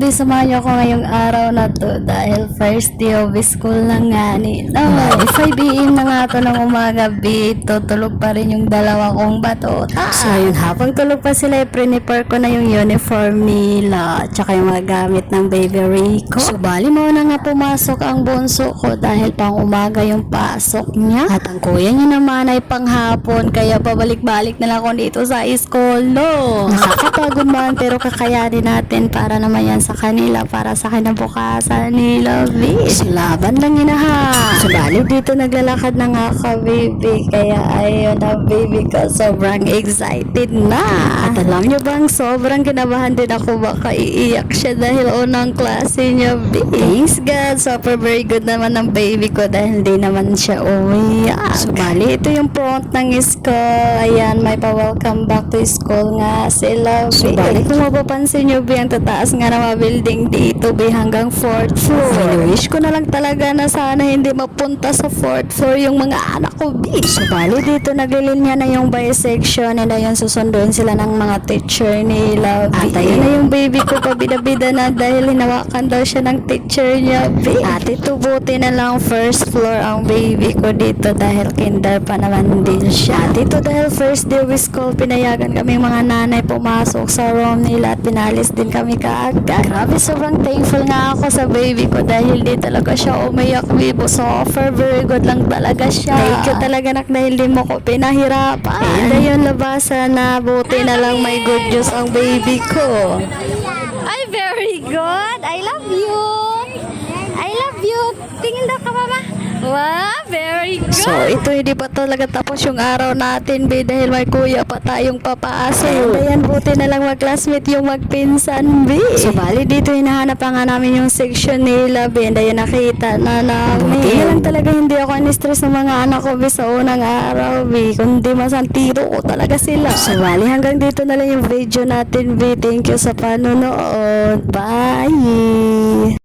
Bi, samahan niyo ako ngayong araw na to dahil first day of school na nga ni. No, 5 AM na nga to ng umaga, Bi. Tutulog pa rin yung dalawa kong bato. So, yun, habang tulog pa sila, prepare ko na yung uniform nila tsaka yung mga gamit ng baby Rico. So, bali mo na nga pumasok ang bunso ko dahil pang umaga yung pasok niya. At ang kuya niya naman ay panghapon, kaya pabalik-balik na lang ako dito sa school, no. Nakakapagod man, pero kakayanin natin para naman yan sa kanila, para sa kinabukasan nila, bis. Laban lang yun ha. So, bali dito naglalakad na nga ako, baby. Kaya ayun na, baby ko, sobrang excited na. At alam nyo bang, sobrang kinabahan din ako, baka iiyak siya dahil unang klase niya, bis. Thanks God, super very good naman ng baby ko dahil hindi naman siya umiyak. So, bali, ito yung front ng school. Ayan, may pa-welcome back to school nga sila, bis. So, bali, kung mapapansin nyo, bi, ang tataas nga na mga building dito, bi, hanggang 4th floor. Wish ko na lang talaga na sana hindi mapunta sa 4th floor yung mga anak ko, bi. So, bali, dito naglilinya na yung bisection and ayun, susunduin sila ng mga teacher nila, bi. At ayun na yung baby ko, pabida-bida na dahil hinawakan daw siya ng teacher niya, bi. At ito, buti na lang first floor ang baby ko dito dahil kinder pa naman din siya. At ito, dahil first day of school, pinayagan kami mga nanay pumasok sa room nila at pinalis din kami kaagad. Grabe, sobrang thankful nga ako sa baby ko dahil di talaga siya umiyak, bibo. So, very good lang talaga siya. Thank you talaga, nak, dahil di mo ko pinahirapan. And ayun, labasan na, buti na lang may good news ang baby ko. Ay, very good. I love you. I love you. Tingin daw ka, mama. Wow, very good. So, ito hindi pa talaga tapos yung araw natin, be, dahil may kuya pa tayong papaaso. Ayan, buti na lang mag-classmate yung magpinsan, be. So, bali dito hinahanap pa nga namin yung section nila, be, and ayun, nakita na namin. Buti na lang talaga hindi ako ni-stress ng mga anak ko, be, sa unang araw, be, kundi masantiro ko talaga sila. So, bali hanggang dito na lang yung video natin, be. Thank you sa panonood. Bye!